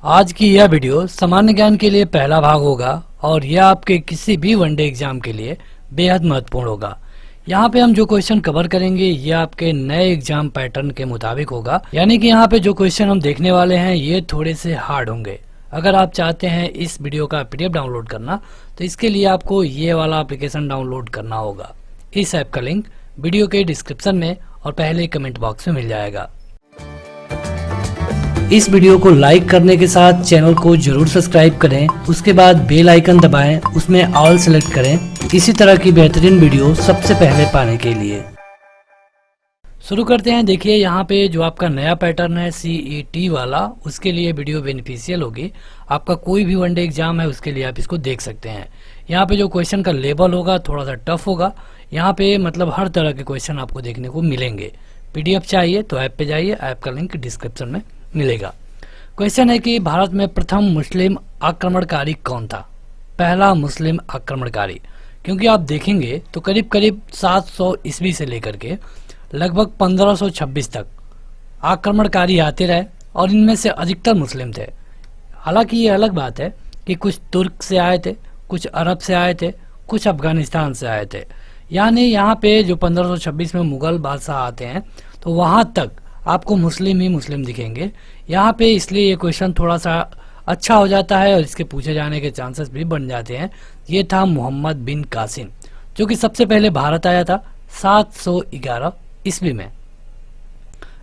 आज की यह वीडियो सामान्य ज्ञान के लिए पहला भाग होगा और यह आपके किसी भी वनडे एग्जाम के लिए बेहद महत्वपूर्ण होगा। यहाँ पे हम जो क्वेश्चन कवर करेंगे यह आपके नए एग्जाम पैटर्न के मुताबिक होगा, यानी कि यहाँ पे जो क्वेश्चन हम देखने वाले हैं ये थोड़े से हार्ड होंगे। अगर आप चाहते हैं इस वीडियो का PDF डाउनलोड करना तो इसके लिए आपको ये वाला एप्लीकेशन डाउनलोड करना होगा। इस ऐप का लिंक वीडियो के डिस्क्रिप्शन में और पहले कमेंट बॉक्स में मिल जाएगा। इस वीडियो को लाइक करने के साथ चैनल को जरूर सब्सक्राइब करें, उसके बाद बेल आइकन दबाएं, उसमें ऑल सेलेक्ट करें इसी तरह की बेहतरीन वीडियो सबसे पहले पाने के लिए। शुरू करते हैं। देखिए यहाँ पे जो आपका नया पैटर्न है CET वाला, उसके लिए वीडियो बेनिफिशियल होगी। आपका कोई भी वनडे एग्जाम है उसके लिए आप इसको देख सकते हैं। यहाँ पे जो क्वेश्चन का लेवल होगा थोड़ा सा टफ होगा। यहाँ पे मतलब हर तरह के क्वेश्चन आपको देखने को मिलेंगे। PDF चाहिए तो ऐप पे जाइए, ऐप का लिंक डिस्क्रिप्शन में मिलेगा। क्वेश्चन है कि भारत में प्रथम मुस्लिम आक्रमणकारी कौन था? पहला मुस्लिम आक्रमणकारी, क्योंकि आप देखेंगे तो करीब करीब 700 ईस्वी से लेकर के लगभग 1526 तक आक्रमणकारी आते रहे और इनमें से अधिकतर मुस्लिम थे। हालांकि ये अलग बात है कि कुछ तुर्क से आए थे, कुछ अरब से आए थे, कुछ अफगानिस्तान से आए थे। यानी यहाँ पे जो 1526 में मुगल बादशाह आते हैं तो वहाँ तक आपको मुस्लिम ही मुस्लिम दिखेंगे यहाँ पे, इसलिए ये क्वेश्चन थोड़ा सा अच्छा हो जाता है और इसके पूछे जाने के चांसेस भी बन जाते हैं। ये था मोहम्मद बिन कासिम, जो कि सबसे पहले भारत आया था 711 ईस्वी में।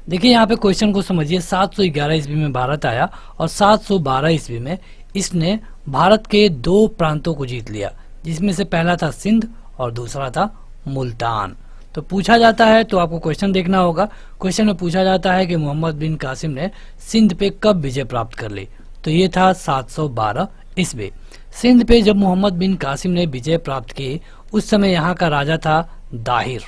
देखिए यहाँ पे क्वेश्चन को समझिए, 711 ईस्वी में भारत आया और 712 ईस्वी में इसने भारत के 2 प्रांतों को जीत लिया, जिसमें से पहला था सिंध और दूसरा था मुल्तान। तो पूछा जाता है, तो आपको क्वेश्चन देखना होगा। क्वेश्चन में पूछा जाता है कि मोहम्मद बिन कासिम ने सिंध पे कब विजय प्राप्त कर ली? तो ये था 712 ईस्वी। सिंध पे जब मोहम्मद बिन कासिम ने विजय प्राप्त की उस समय यहाँ का राजा था दाहिर।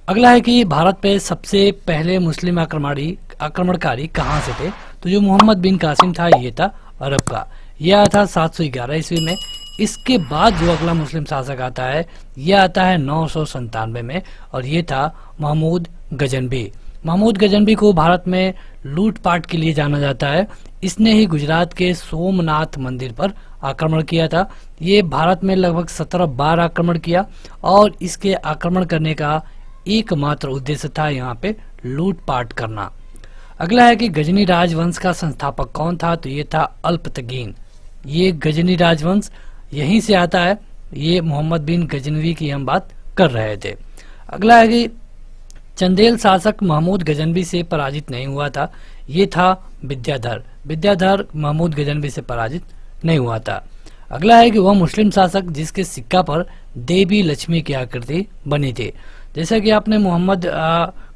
अगला है कि भारत पे सबसे पहले मुस्लिम आक्रमणकारी कहाँ से थे? तो जो मोहम्मद बिन कासिम था ये था अरब का। यह आया था 711 ईस्वी में। इसके बाद जो अगला मुस्लिम शासक आता है यह आता है 997 में और ये था महमूद गजनवी। महमूद गजनवी को भारत में लूटपाट के लिए जाना जाता है। इसने ही गुजरात के सोमनाथ मंदिर पर आक्रमण किया था। ये भारत में लगभग 17 बार आक्रमण किया और इसके आक्रमण करने का एकमात्र उद्देश्य था यहाँ पे लूटपाट करना। अगला है कि गजनी राजवंश का संस्थापक कौन था? तो ये था अल्पतगीन। ये गजनी राजवंश यहीं से आता है। ये मोहम्मद बिन गजनवी की हम बात कर रहे थे। अगला है कि चंदेल शासक महमूद गजनवी से पराजित नहीं हुआ था। ये था विद्याधर। विद्याधर महमूद गजनवी से पराजित नहीं हुआ था। अगला है कि वह मुस्लिम शासक जिसके सिक्का पर देवी लक्ष्मी की आकृति बनी थी। जैसा कि आपने मोहम्मद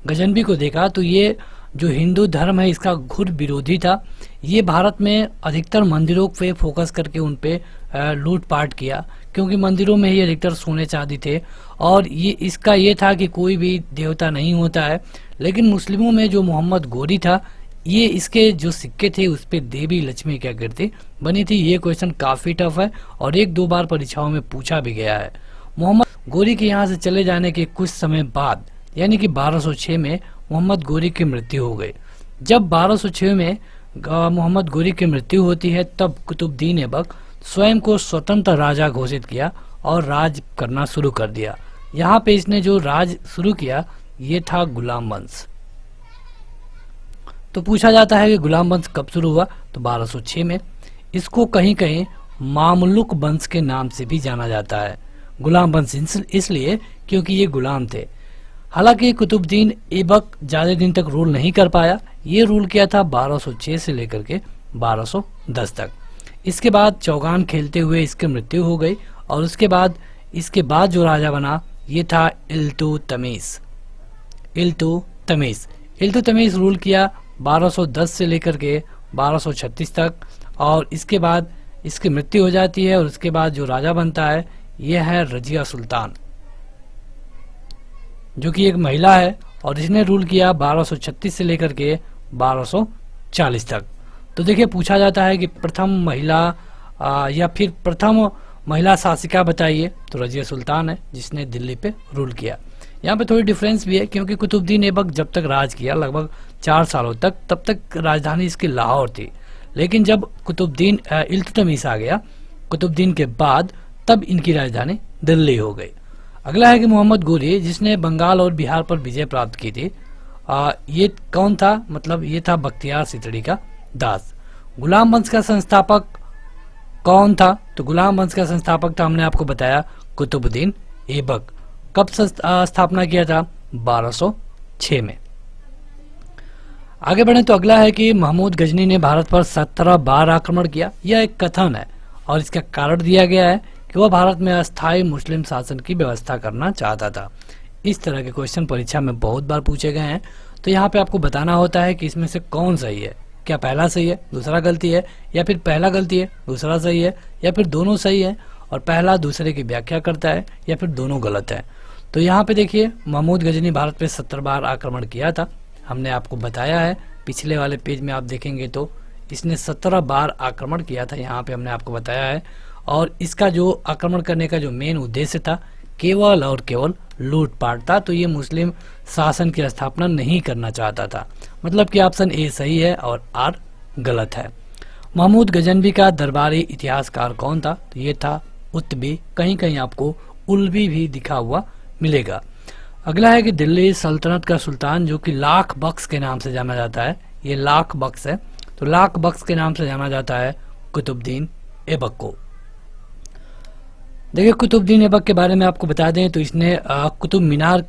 गजनवी को देखा तो ये जो हिंदू धर्म है इसका घोर विरोधी था। ये भारत में अधिकतर मंदिरों पे फोकस करके उन पे लूटपाट किया, क्योंकि मंदिरों में ही अधिकतर सोने चांदी थे और ये इसका ये था कि कोई भी देवता नहीं होता है। लेकिन मुस्लिमों में जो मोहम्मद गोरी था ये इसके जो सिक्के थे उस पे देवी लक्ष्मी की आकृति बनी थी। ये क्वेश्चन काफी टफ है और 1-2 बार परीक्षाओं में पूछा भी गया है। मोहम्मद गोरी के यहाँ से चले जाने के कुछ समय बाद यानी कि 1206 में मोहम्मद गोरी की मृत्यु हो गई। जब 1206 में मोहम्मद गोरी की मृत्यु होती है तब कुतुबुद्दीन ऐबक स्वयं को स्वतंत्र राजा घोषित किया और राज करना शुरू कर दिया। यहाँ पे इसने जो राज शुरू किया ये था गुलाम वंश। तो पूछा जाता है कि गुलाम वंश कब शुरू हुआ? तो 1206 में। इसको कहीं कहीं मामलुक वंश के नाम से भी जाना जाता है। गुलाम वंश इसलिए क्योंकि ये गुलाम थे। हालांकि कुतुबुद्दीन ऐबक ज्यादा दिन तक रूल नहीं कर पाया। ये रूल किया था 1206 से लेकर के 1210 तक। इसके बाद चौगान खेलते हुए इसकी मृत्यु हो गई और उसके बाद इसके बाद जो राजा बना ये था इल्तुतमिश। इल्तुतमिश रूल किया 1210 से लेकर के 1236 तक और इसके बाद इसकी मृत्यु हो जाती है और उसके बाद जो राजा बनता है यह है रजिया सुल्तान, जो कि एक महिला है और इसने रूल किया 1236 से लेकर के 1240 तक। तो देखिए पूछा जाता है कि प्रथम महिला या फिर प्रथम महिला शासिका बताइए, तो रजिया सुल्तान है जिसने दिल्ली पे रूल किया। यहाँ पे थोड़ी डिफरेंस भी है क्योंकि कुतुबुद्दीन ऐबक जब तक राज किया लगभग 4 सालों तक, तब तक राजधानी इसकी लाहौर थी। लेकिन जब कुतुबुद्दीन इल्तुतमिश आ गया कुतुबुद्दीन के बाद, तब इनकी राजधानी दिल्ली हो गई। अगला है कि मोहम्मद गोरी, जिसने बंगाल और बिहार पर विजय प्राप्त की थी, ये कौन था? मतलब ये था बख्तियार सितड़ी का दास। गुलाम वंश का संस्थापक कौन था? तो गुलाम वंश का संस्थापक था, हमने आपको बताया, कुतुबुद्दीन ऐबक। कब स्थापना किया था? 1206 में। आगे बढ़े तो अगला है कि महमूद गजनी ने भारत पर 17 बार आक्रमण किया। यह एक कथन है और इसका कारण दिया गया है कि वह भारत में अस्थायी मुस्लिम शासन की व्यवस्था करना चाहता था। इस तरह के क्वेश्चन परीक्षा में बहुत बार पूछे गए हैं, तो यहाँ पे आपको बताना होता है कि इसमें से कौन सही है। क्या पहला सही है, दूसरा गलती है, या फिर पहला गलती है, दूसरा सही है, या फिर दोनों सही है और पहला दूसरे की व्याख्या करता है, या फिर दोनों गलत है। तो यहाँ पे देखिए, महमूद गजनी भारत पे 17 बार आक्रमण किया था, हमने आपको बताया है। पिछले वाले पेज में आप देखेंगे तो इसने 17 बार आक्रमण किया था, यहाँ पे हमने आपको बताया है। और इसका जो आक्रमण करने का जो मेन उद्देश्य था, केवल और केवल लूटपाट था। तो ये मुस्लिम शासन की स्थापना नहीं करना चाहता था। मतलब कि ऑप्शन ए सही है और आर गलत है। महमूद गजनवी का दरबारी इतिहासकार कौन था? तो ये था उत्बी। कहीं कहीं आपको उल्बी भी दिखा हुआ मिलेगा। अगला है कि दिल्ली सल्तनत का सुल्तान, जो कि लाख बख्श के नाम से जाना जाता है, ये लाख बख्श है, तो लाख बख्श के नाम से जाना जाता है कुतुबुद्दीन ऐबक को। देखिए, कुतुबुद्दीन ऐबक के बारे में आपको बता दें तो इसने कुतुब मीनार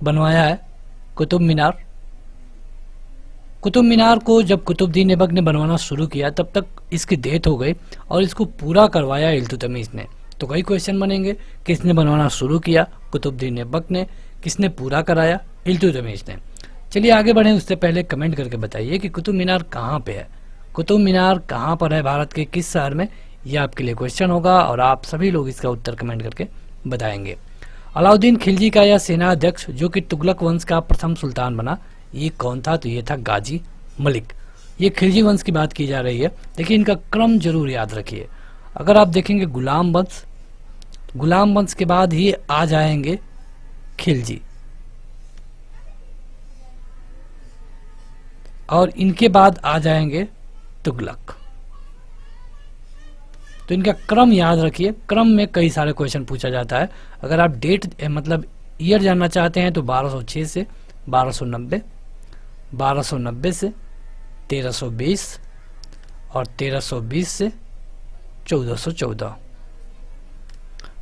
बनवाया है। कुतुब मीनार को जब कुतुबुद्दीन ऐबक ने बनवाना शुरू किया, तब तक इसकी डेथ हो गई और इसको पूरा करवाया इल्तुतमिश ने। तो कई क्वेश्चन बनेंगे, किसने बनवाना शुरू किया? कुतुबुद्दीन ऐबक ने। किसने पूरा कराया? इल्तुतमिश ने। चलिए आगे बढ़ें, उससे पहले कमेंट करके बताइए कि कुतुब मीनार कहाँ पे है। कुतुब मीनार कहाँ पर है, भारत के किस शहर में? यह आपके लिए क्वेश्चन होगा और आप सभी लोग इसका उत्तर कमेंट करके बताएंगे। अलाउद्दीन खिलजी का यह सेनाध्यक्ष, जो कि तुगलक वंश का प्रथम सुल्तान बना, ये कौन था? तो ये था गाजी मलिक। ये खिलजी वंश की बात की जा रही है। देखिए, इनका क्रम जरूर याद रखिए। अगर आप देखेंगे गुलाम वंश के बाद ही आ जाएंगे खिलजी, और इनके बाद आ जाएंगे तुगलक। तो इनका क्रम याद रखिए। क्रम में कई सारे क्वेश्चन पूछा जाता है। अगर आप डेट मतलब ईयर जानना चाहते हैं तो 1206 से 1290, 1290 से 1320 और 1320 से 1414।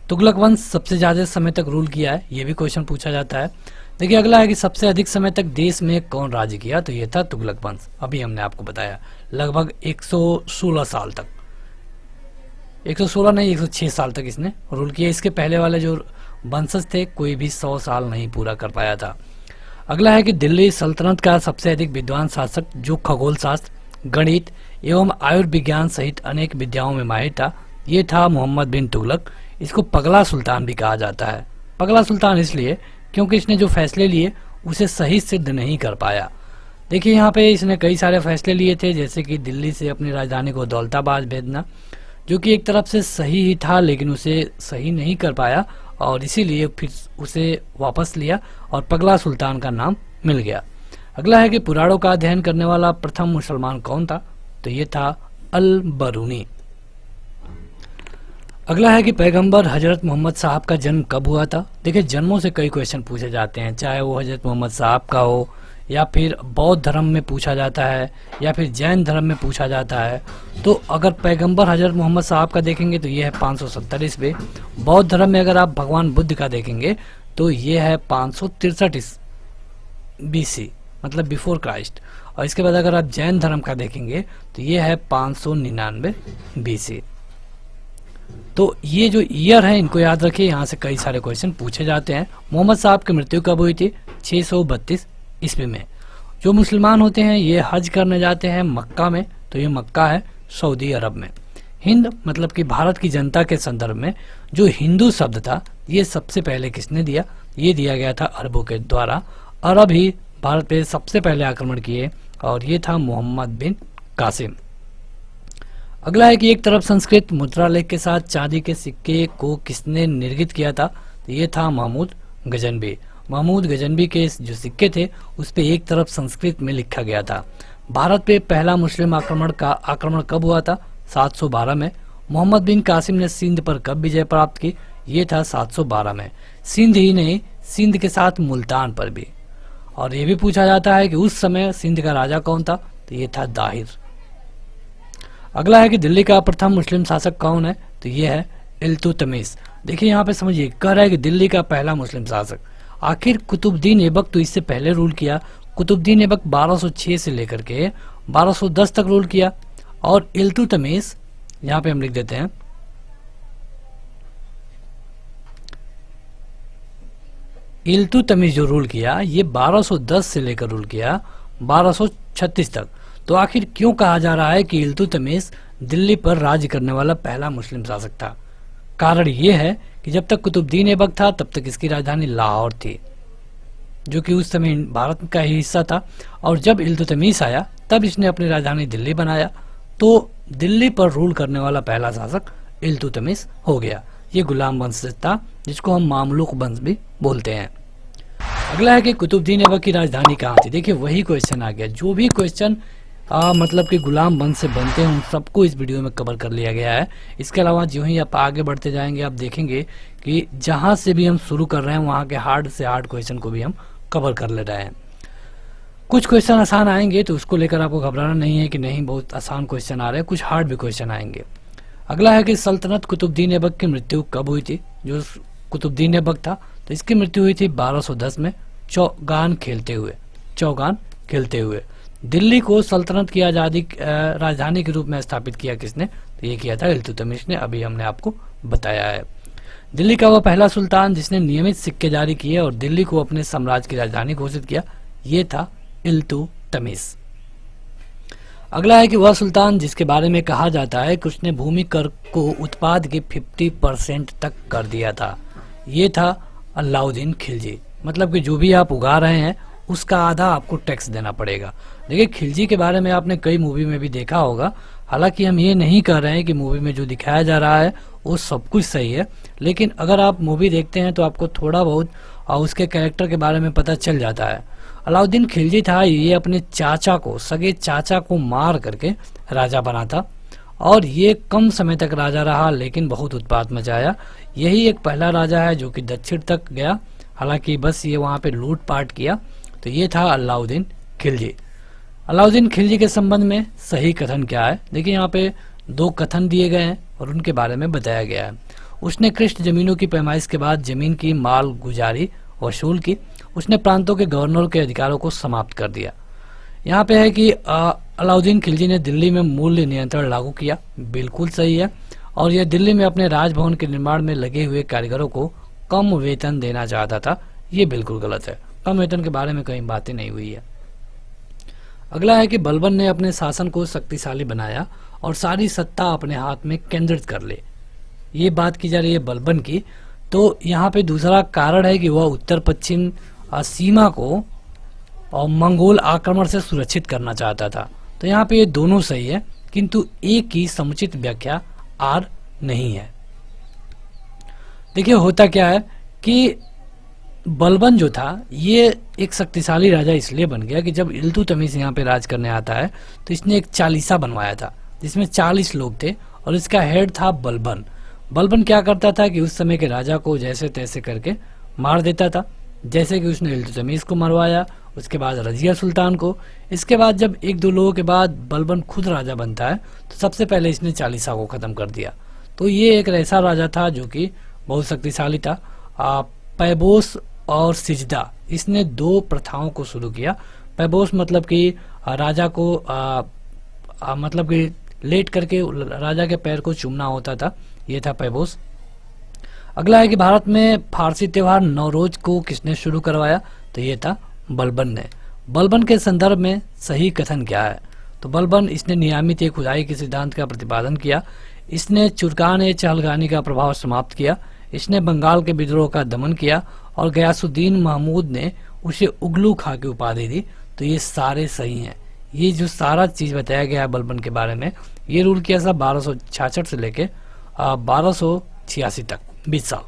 तुगलक वंश सबसे ज्यादा समय तक रूल किया है, ये भी क्वेश्चन पूछा जाता है। देखिए, अगला है कि सबसे अधिक समय तक देश में कौन राज्य किया? तो ये था तुगलक वंश। अभी हमने आपको बताया, लगभग 116 साल तक, 116 नहीं 106 साल तक इसने रूल किया। इसके पहले वाले जो वंशज थे, कोई भी 100 साल नहीं पूरा कर पाया था। अगला है कि दिल्ली सल्तनत का सबसे अधिक विद्वान शासक, जो खगोल शास्त्र, गणित एवं आयुर्विज्ञान सहित अनेक विद्याओं में माहिर था, ये था मोहम्मद बिन तुगलक। इसको पगला सुल्तान भी कहा जाता है। पगला सुल्तान इसलिए क्योंकि इसने जो फैसले लिए उसे सही सिद्ध नहीं कर पाया। देखिए, यहाँ पे इसने कई सारे फैसले लिए थे, जैसे कि दिल्ली से अपनी राजधानी को दौलताबाद भेजना, जो कि एक तरफ से सही ही था, लेकिन उसे सही नहीं कर पाया और इसीलिए फिर उसे वापस लिया और पगला सुल्तान का नाम मिल गया। अगला है कि पुराणों का अध्ययन करने वाला प्रथम मुसलमान कौन था? तो ये था अल बरूनी। अगला है कि पैगंबर हजरत मोहम्मद साहब का जन्म कब हुआ था? देखिए, जन्मों से कई क्वेश्चन पूछे जाते हैं, चाहे वो हजरत मोहम्मद साहब का हो, या फिर बौद्ध धर्म में पूछा जाता है, या फिर जैन धर्म में पूछा जाता है। तो अगर पैगंबर हजरत मोहम्मद साहब का देखेंगे तो ये है 570 ईस्वी। बौद्ध धर्म में अगर आप भगवान बुद्ध का देखेंगे तो ये है 563 BC, मतलब बिफोर क्राइस्ट। और इसके बाद अगर आप जैन धर्म का देखेंगे तो ये है 599 BC। तो ये जो ईयर है इनको याद रखिए, यहाँ से कई सारे क्वेश्चन पूछे जाते हैं। मोहम्मद साहब की मृत्यु कब हुई थी? 632 ईस्वी में। जो मुसलमान होते हैं ये हज करने जाते हैं मक्का में, तो ये मक्का है सऊदी अरब में। हिंद मतलब कि भारत की जनता के संदर्भ में जो हिंदू शब्द था, ये सबसे पहले किसने दिया? ये दिया गया था अरबों के द्वारा। अरब ही भारत पे सबसे पहले आक्रमण किए और ये था मोहम्मद बिन कासिम। अगला है कि एक तरफ संस्कृत मुद्रा लेख के साथ चांदी के सिक्के को किसने निर्मित किया था? तो ये था महमूद गजनवी। महमूद गजनवी के जो सिक्के थे उस पे एक तरफ संस्कृत में लिखा गया था। भारत पे पहला मुस्लिम आक्रमण कब हुआ था? 712 में। मोहम्मद बिन कासिम ने सिंध पर कब विजय प्राप्त की? ये था 712 में। सिंध ही नहीं, सिंध के साथ मुल्तान पर भी। और ये भी पूछा जाता है कि उस समय सिंध का राजा कौन था? तो ये था दाहिर। अगला है कि दिल्ली का प्रथम मुस्लिम शासक कौन है? तो ये है इल्तुतमिश। देखिए यहाँ पे समझिए, कह रहा है कि दिल्ली का पहला मुस्लिम शासक। आखिर कुतुबुद्दीन ऐबक तो इससे पहले रूल किया। कुतुबुद्दीन ऐबक 1206 से लेकर के 1210 तक रूल किया। और इल्तुतमिश, यहाँ पे हम लिख देते हैं, इल्तुतमिश जो रूल किया ये 1210 से लेकर रूल किया 1236 तक। तो आखिर क्यों कहा जा रहा है कि इल्तुतमिश दिल्ली पर राज्य करने वाला पहला मुस्लिम शासक था? कारण यह है कि जब तक कुतुबुद्दीन ऐबक था तब तक इसकी राजधानी लाहौर थी, जो कि उस समय भारत का ही हिस्सा था। और जब इल्तुतमिश आया तब इसने अपनी राजधानी दिल्ली बनाया, तो दिल्ली पर रूल करने वाला पहला शासक इल्तुतमिश हो गया। ये गुलाम वंश था, जिसको हम मामलुक वंश भी बोलते हैं। अगला है कि कुतुबुद्दीन ऐबक की राजधानी कहाँ थी? देखिए वही क्वेश्चन आ गया। जो भी क्वेश्चन मतलब कि गुलाम वंश से बनते हैं उन सबको इस वीडियो में कवर कर लिया गया है। इसके अलावा जो ही आप आगे बढ़ते जाएंगे आप देखेंगे कि जहाँ से भी हम शुरू कर रहे हैं वहाँ के हार्ड से हार्ड क्वेश्चन को भी हम कवर कर ले रहे हैं। कुछ क्वेश्चन आसान आएंगे तो उसको लेकर आपको घबराना नहीं है कि नहीं बहुत आसान क्वेश्चन आ रहे हैं, कुछ हार्ड भी क्वेश्चन आएंगे। अगला है कि सल्तनत कुतुबुद्दीन ऐबक की मृत्यु कब हुई थी? जो कुतुबुद्दीन ऐबक था तो इसकी मृत्यु हुई थी 1210 में चौगान खेलते हुए। दिल्ली को सल्तनत की आज़ादी राजधानी के रूप में स्थापित किया किसने? तो ये किया था इल्तुतमिश ने, अभी हमने आपको बताया है। दिल्ली का वह पहला सुल्तान जिसने नियमित सिक्के जारी किए और दिल्ली को अपने साम्राज्य की राजधानी घोषित किया, ये था इल्तुतमिश। अगला है कि वह सुल्तान जिसके बारे में कहा जाता है कि उसने भूमि कर को उत्पाद के 50% तक कर दिया था, ये था अलाउद्दीन खिलजी। मतलब कि जो भी आप उगा रहे हैं उसका आधा आपको टैक्स देना पड़ेगा। देखिए खिलजी के बारे में आपने कई मूवी में भी देखा होगा। हालांकि हम ये नहीं कह रहे हैं कि मूवी में जो दिखाया जा रहा है वो सब कुछ सही है, लेकिन अगर आप मूवी देखते हैं तो आपको थोड़ा बहुत उसके कैरेक्टर के बारे में पता चल जाता है। अलाउद्दीन खिलजी था, ये अपने सगे चाचा को मार करके राजा बना था और ये कम समय तक राजा रहा लेकिन बहुत उत्पात मचाया। यही एक पहला राजा है जो कि दक्षिण तक गया, हालांकि बस ये वहाँ पे लूटपाट किया। तो ये था अलाउद्दीन खिलजी। अलाउद्दीन खिलजी के संबंध में सही कथन क्या है? देखिए यहाँ पे 2 कथन दिए गए हैं और उनके बारे में बताया गया है। उसने कृष्ण जमीनों की पैमाइश के बाद जमीन की माल गुजारी वसूल की। उसने प्रांतों के गवर्नर के अधिकारों को समाप्त कर दिया। यहाँ पे है कि अलाउद्दीन खिलजी ने दिल्ली में मूल्य नियंत्रण लागू किया, बिल्कुल सही है। और यह दिल्ली में अपने राजभवन के निर्माण में लगे हुए कारीगरों को कम वेतन देना चाहता था, ये बिल्कुल गलत है। कम वेतन के बारे में कहीं बातें नहीं हुई है। अगला है कि बलबन ने अपने शासन को शक्तिशाली बनाया और सारी सत्ता अपने हाथ में केंद्रित कर ले। ये बात की जा रही है बलबन की। तो यहाँ पे दूसरा कारण है कि वह उत्तर पश्चिम सीमा को और मंगोल आक्रमण से सुरक्षित करना चाहता था। तो यहाँ पे ये दोनों सही है, किंतु एक की समुचित व्याख्या आर नहीं है। देखिए होता क्या है कि बलबन जो था ये एक शक्तिशाली राजा इसलिए बन गया कि जब इल्तुतमिश यहाँ पे राज करने आता है तो इसने एक चालीसा बनवाया था जिसमें 40 लोग थे और इसका हेड था बलबन। बलबन क्या करता था कि उस समय के राजा को जैसे तैसे करके मार देता था, जैसे कि उसने इल्तुतमिश को मरवाया, उसके बाद रजिया सुल्तान को। इसके बाद जब 1-2 लोगों के बाद बलबन खुद राजा बनता है तो सबसे पहले इसने चालीसा को ख़त्म कर दिया। तो ये एक ऐसा राजा था जो कि बहुत शक्तिशाली था। पैबोस और सिजदा, इसने 2 प्रथाओं को शुरू किया। पैबोस मतलब कि राजा को मतलब कि लेट करके राजा के पैर को चूमना होता था, ये था पैबोस। अगला है कि भारत में फारसी त्योहार नवरोज को किसने शुरू करवाया? तो ये था बलबन ने। बलबन के संदर्भ में सही कथन क्या है? तो बलबन इसने नियमित खुदाई के सिद्धांत का प्रतिपादन किया। इसने चुरकान चहलगानी का प्रभाव समाप्त किया। इसने बंगाल के विद्रोह का दमन किया और गयासुद्दीन महमूद ने उसे उगलू खां की उपाधि दी। तो ये सारे सही हैं। ये जो सारा चीज बताया गया है बलबन के बारे में, ये रूल किया था 1266 से लेके 1286 तक, 20 साल।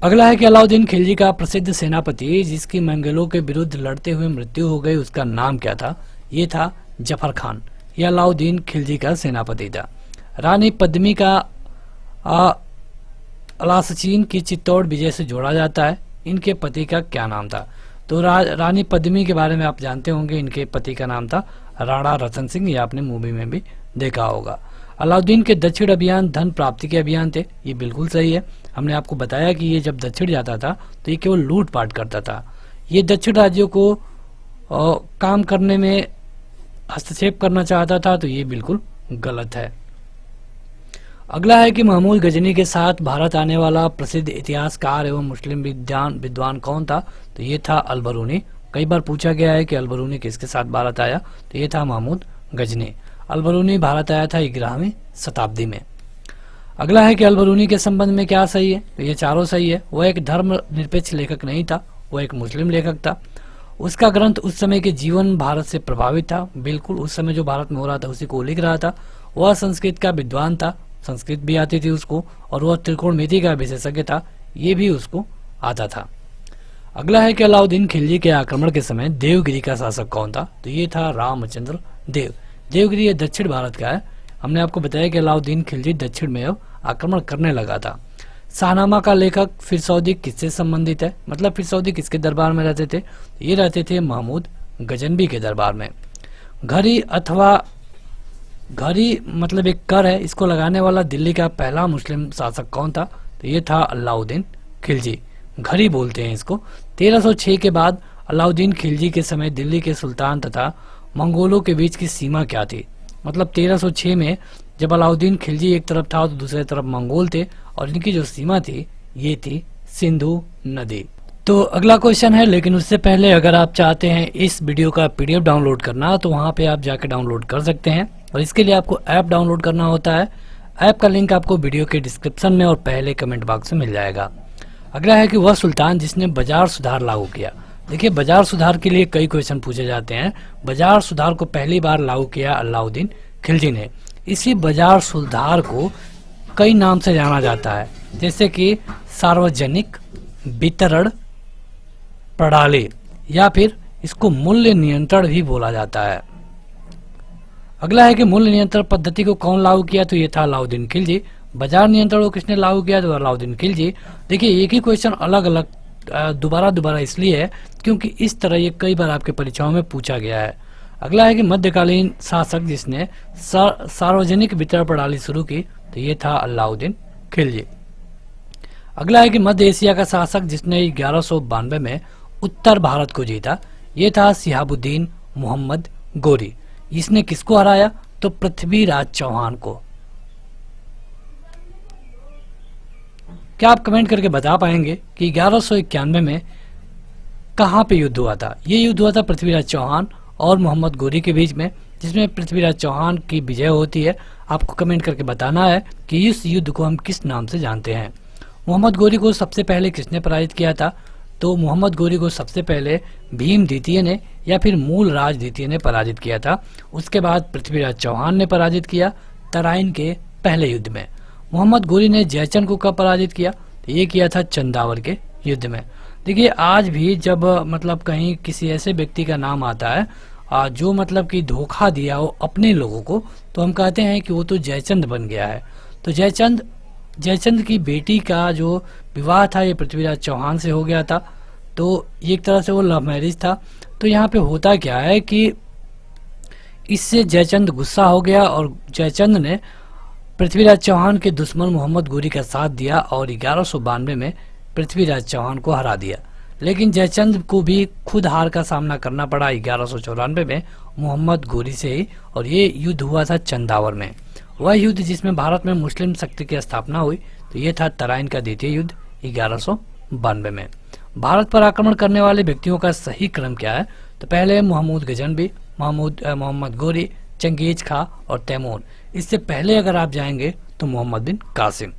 अगला है कि अलाउद्दीन खिलजी का प्रसिद्ध सेनापति जिसकी मंगोलों के विरुद्ध लड़ते हुए मृत्यु हो गई, उसका नाम क्या था? ये था जफर खान। यह अलाउद्दीन खिलजी का सेनापति था। रानी पद्मी का अलासचीन की चित्तौड़ विजय से जोड़ा जाता है। इनके पति का क्या नाम था? तो रानी पद्मी के बारे में आप जानते होंगे, इनके पति का नाम था राणा रतन सिंह। ये आपने मूवी में भी देखा होगा। अलाउद्दीन के दक्षिण अभियान धन प्राप्ति के अभियान थे। ये बिल्कुल सही है। हमने आपको बताया कि ये जब दक्षिण जाता था तो ये केवल लूटपाट करता था। ये दक्षिण राज्यों को काम करने में हस्तक्षेप करना चाहता था, तो ये बिल्कुल गलत है। अगला है कि महमूद गजनी के साथ भारत आने वाला प्रसिद्ध इतिहासकार एवं मुस्लिम विद्वान कौन था? तो ये था अलबरूनी। कई बार पूछा गया है कि अलबरूनी किसके साथ भारत आया, तो ये था महमूद गजनी। अलबरूनी भारत आया था 11वीं शताब्दी में। अगला है कि अलबरूनी के संबंध में क्या सही है? तो ये चारों सही है। वह एक धर्मनिरपेक्ष लेखक नहीं था, वह एक मुस्लिम लेखक था। उसका ग्रंथ उस समय के जीवन भारत से प्रभावित था। बिल्कुल उस समय जो भारत में हो रहा था उसी को लिख रहा था। वह संस्कृत का विद्वान था, संस्कृत भी आती थी उसको, और वह त्रिकोणमिति का विशेषज्ञ था, ये भी उसको आता था। अगला है कि अलाउद्दीन खिलजी के आक्रमण के समय देवगिरी का शासक कौन था? तो ये था रामचंद्र देव। देवगिरी ये दक्षिण भारत का है। हमने आपको बताया कि अलाउद्दीन खिलजी दक्षिण में आक्रमण करने लगा था। शाहनामा का लेखक फिरसौदी किससे संबंधित है? मतलब फिरसौदी किसके दरबार में रहते थे? ये रहते थे महमूद गजनबी के दरबार में। घड़ी अथवा घड़ी मतलब एक कर है, इसको लगाने वाला दिल्ली का पहला मुस्लिम शासक कौन था? तो ये था अलाउद्दीन खिलजी। घड़ी बोलते हैं इसको। 1306 के बाद अलाउद्दीन खिलजी के समय दिल्ली के सुल्तान तथा मंगोलों के बीच की सीमा क्या थी? मतलब 1306 में जब अलाउद्दीन खिलजी एक तरफ था तो दूसरी तरफ मंगोल थे, और इनकी जो सीमा थी ये थी सिंधु नदी। तो अगला क्वेश्चन है, लेकिन उससे पहले अगर आप चाहते हैं इस वीडियो का PDF डाउनलोड करना तो वहां पे आप जाके डाउनलोड कर सकते हैं, और इसके लिए आपको ऐप डाउनलोड करना होता है। ऐप का लिंक आपको वीडियो के डिस्क्रिप्शन में और पहले कमेंट बॉक्स में मिल जाएगा। अगला है कि वह सुल्तान जिसने बाजार सुधार लागू किया। देखिए, बाजार सुधार के लिए कई क्वेश्चन पूछे जाते हैं। बाजार सुधार को पहली बार लागू किया अलाउद्दीन खिलजी ने। इसी बाजार सुधार को कई नाम से जाना जाता है, जैसे कि सार्वजनिक वितरण प्रणाली, या फिर इसको मूल्य नियंत्रण भी बोला जाता है। अगला है कि मूल्य नियंत्रण पद्धति को कौन लागू किया? तो ये था अलाउद्दीन खिलजी। बाजार नियंत्रण को किसने लागू किया? तो अलाउद्दीन खिलजी। देखिए, एक ही क्वेश्चन अलग अलग दोबारा इसलिए है क्योंकि इस तरह ये कई बार आपके परीक्षाओं में पूछा गया है। अगला है कि मध्यकालीन शासक जिसने सार्वजनिक वितरण प्रणाली शुरू की, तो ये था अलाउद्दीन खिलजी। अगला है कि मध्य एशिया का शासक जिसने 1192 में उत्तर भारत को जीता, ये था शिहाबुद्दीन मोहम्मद गोरी। इसने किसको हराया? तो पृथ्वीराज चौहान को। क्या आप कमेंट करके बता पाएंगे कि 1191 में कहां पे युद्ध हुआ था? ये युद्ध हुआ था पृथ्वीराज चौहान और मोहम्मद गोरी के बीच में, जिसमें पृथ्वीराज चौहान की विजय होती है। आपको कमेंट करके बताना है कि इस युद्ध को हम किस नाम से जानते हैं। मोहम्मद गोरी को सबसे पहले किसने पराजित किया था? तो मोहम्मद गोरी को सबसे पहले भीम द्वितीय ने या फिर मूलराज द्वितीय ने पराजित किया था। उसके बाद पृथ्वीराज चौहान ने पराजित किया तराइन के पहले युद्ध में। मोहम्मद गोरी ने जयचंद को कब पराजित किया? तो ये किया था चंदावर के युद्ध में। देखिए, आज भी जब मतलब कहीं किसी ऐसे व्यक्ति का नाम आता है जो मतलब कि धोखा दिया हो अपने लोगों को, तो हम कहते हैं कि वो तो जयचंद बन गया है। तो जयचंद की बेटी का जो विवाह था ये पृथ्वीराज चौहान से हो गया था, तो एक तरह से वो लव मैरिज था। तो यहाँ पे होता क्या है कि इससे जयचंद गुस्सा हो गया और जयचंद ने पृथ्वीराज चौहान के दुश्मन मोहम्मद गोरी का साथ दिया और 1192 में पृथ्वीराज चौहान को हरा दिया। लेकिन जयचंद को भी खुद हार का सामना करना पड़ा 1194 में मोहम्मद गोरी से ही, और ये युद्ध हुआ था चंदावर में। वह युद्ध जिसमें भारत में मुस्लिम शक्ति की स्थापना हुई, तो ये था तराइन का द्वितीय युद्ध 1192 में। भारत पर आक्रमण करने वाले व्यक्तियों का सही क्रम क्या है? तो पहले महमूद गजनबी, मोहम्मद गोरी, चंगेज खां और तैमूर। इससे पहले अगर आप जाएंगे तो मोहम्मद बिन कासिम।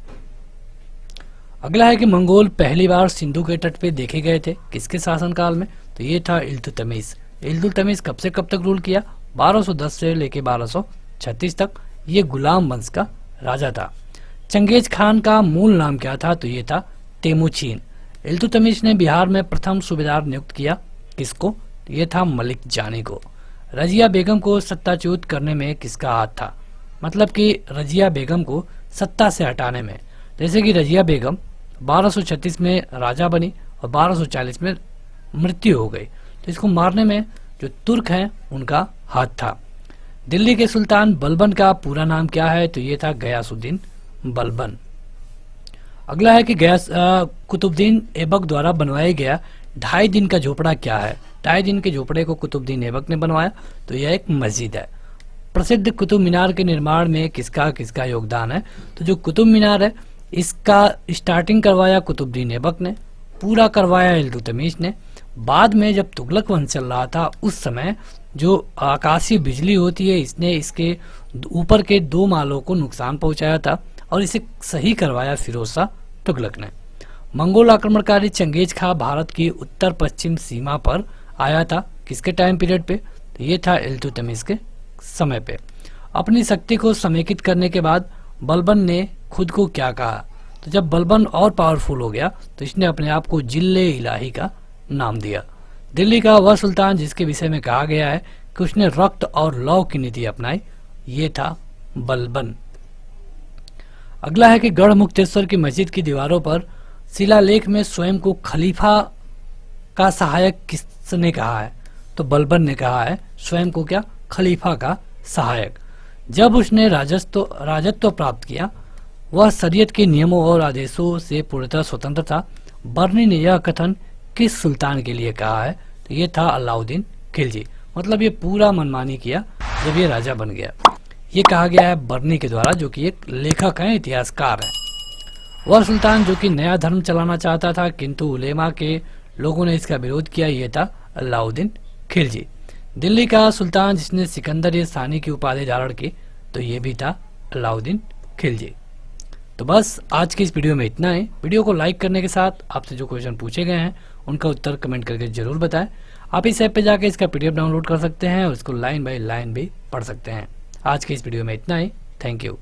अगला है कि मंगोल पहली बार सिंधु के तट पे देखे गए थे, किसके शासनकाल में? तो ये था इल्तुतमिश। इल्तुतमिश कब से कब तक रूल किया? 1210 से लेके 1236 तक। ये गुलाम वंश का राजा था। चंगेज खान का मूल नाम क्या था? तो ये था तेमुचीन। इल्तुतमिश ने बिहार में प्रथम सूबेदार नियुक्त किया। किसको? ये था मलिक जानी को। रजिया बेगम को सत्ताच्युत करने में किसका हाथ था? मतलब कि रजिया बेगम को सत्ता से हटाने में। जैसे कि रजिया बेगम 1236 में राजा बनी और 1240 में मृत्यु हो गई, तो इसको मारने में जो तुर्क हैं उनका हाथ था। दिल्ली के सुल्तान बलबन का पूरा नाम क्या है? तो ये था गयासुद्दीन बलबन। अगला है कि कुतुबुद्दीन ऐबक द्वारा बनवाया गया 2.5 दिन का झोपड़ा क्या है? 2.5 दिन के झोपड़े को कुतुबुद्दीन ऐबक ने बनवाया, तो यह एक मस्जिद है। प्रसिद्ध कुतुब मीनार के निर्माण में किसका किसका योगदान है? तो जो कुतुब मीनार है इसका स्टार्टिंग करवाया कुतुबुद्दीन ऐबक ने, पूरा करवाया इल्तुतमिश ने। बाद में जब तुगलक वंश चल रहा था उस समय जो आकाशीय बिजली होती है इसने इसके ऊपर के 2 मालों को नुकसान पहुंचाया था और इसे सही करवाया फिरोज शाह तुगलक ने। मंगोल आक्रमणकारी चंगेज खां भारत की उत्तर पश्चिम सीमा पर आया था। किसके टाइम पीरियड पे? तो ये था इल्तुतमिश के समय पे। अपनी शक्ति को समेकित करने के बाद बलबन ने खुद को क्या कहा? तो जब बलबन और पावरफुल हो गया तो इसने अपने आप को जिले इलाही का नाम दिया। दिल्ली का वह सुल्तान जिसके विषय में कहा गया है कि उसने रक्त और लौ की नीति अपनाई, ये था बलबन। अगला है कि गढ़ मुक्तेश्वर की मस्जिद की दीवारों पर शिलालेख में स्वयं को खलीफा का सहायक किसने कहा है? तो बलबन ने कहा है स्वयं को क्या? खलीफा का सहायक। जब उसने राजत्व प्राप्त किया वह शरीयत के नियमों और आदेशों से पूर्णतः स्वतंत्र था। बर्नी ने यह कथन किस सुल्तान के लिए कहा है? तो ये था अलाउद्दीन खिलजी। मतलब ये पूरा मनमानी किया जब ये राजा बन गया। ये कहा गया है बर्नी के द्वारा, जो कि एक लेखक हैं, इतिहासकार हैं। वह सुल्तान जो कि नया धर्म चलाना चाहता था किंतु उलेमा के लोगों ने इसका विरोध किया, ये था अलाउद्दीन खिलजी। दिल्ली का सुल्तान जिसने सिकंदर सानी की उपाधि धारण की, तो ये भी था अलाउद्दीन खिलजी। तो बस आज की इस वीडियो में इतना ही। वीडियो को लाइक करने के साथ आपसे जो क्वेश्चन पूछे गए हैं उनका उत्तर कमेंट करके जरूर बताएं। आप इस ऐप पे जाके इसका PDF डाउनलोड कर सकते हैं और इसको लाइन बाय लाइन भी पढ़ सकते हैं। आज की इस वीडियो में इतना ही। Thank you.